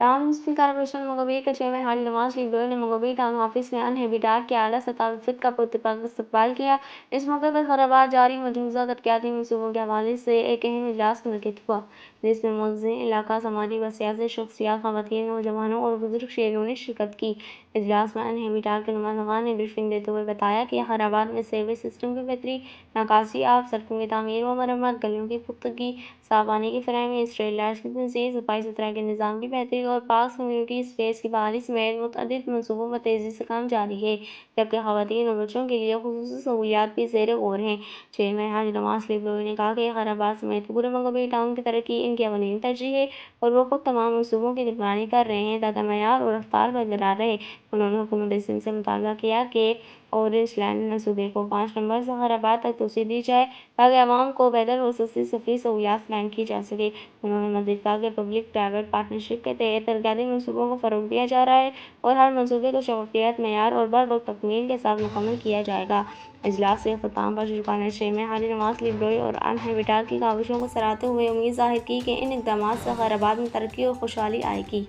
Town municipal corporation मुगबी के chairman हाजी नवाज लीगलोई ने मुगबी town office में अनहेबिटाट के आला सतह वफद का इस्तकबाल किया। इस मौके पर खैराबाद जारी मजूजा तरक्याती मंसूबों के हवाले से एक अहम इजलास मुनक्किद हुआ, जिसमें मुअज़्ज़िन इलाका, समाजी व सियासी शख्सियात, ख़वातीन, नौजवानों और बुजुर्ग शहरियों ने शिरकत की। इजलास में अनहेबिटाट के नुमाइंदगान ने ब्रीफिंग देते हुए बताया कि खैराबाद में सीवरेज सिस्टम की बेहतरी, निकासी आब, सड़कों की तमीर व मरम्मत, गलियों की पुख्तगी, साफ पानी की फराहमी, स्ट्रीट लाइट्स की तनसीब, सफाई सुथराई के निज़ाम की बेहतरी और पार्क्स, कम्युनिटी स्पेस की बहाली समेत मुतअद्दिद मंसूबों पर तेज़ी से काम जारी है, जबकि ख़वातीन और बच्चों के लिए ख़ुसूसी सहूलियात भी ज़ेर गौर हैं। चेयरमैन हाजी नवाज लीगलोई ने कहा कि खैराबाद समेत पूरे मुगबी टाउन की तरक्की इनकी अवलीन तरजीह है और वो खुद तमाम मंसूबों की निगरानी कर रहे हैं ताकि मयार और रफ्तार बरकरार रहे। उन्होंने हुकूमत सिंध से मुतालबा किया कि ऑरेंज लाइन मंसूबे को 5 नवंबर से खैराबाद तक तोसी दी जाए ताकि अवाम को बेहतर और सस्ती सफरी सहूलियात फराहम की जा सके। उन्होंने मज़ीद कहा कि पब्लिक प्राइवेट पार्टनरशिप के तहत तरक्याती मंसूबों को फ़रोग़ दिया जा रहा है और हर मंसूबे को शफ़ाफ़ियत, मेयार और बरवक्त तकमील के साथ मुकम्मल किया जाएगा। इजलास के इख्तिताम पर शुक्राना चेयरमैन हाजी नवाज लीगलोई और अनहेबिटाट की काविशों को सराहते हुए उम्मीद ज़ाहिर की कि इन इक़दामात से खैराबाद में तरक्की और खुशहाली आएगी।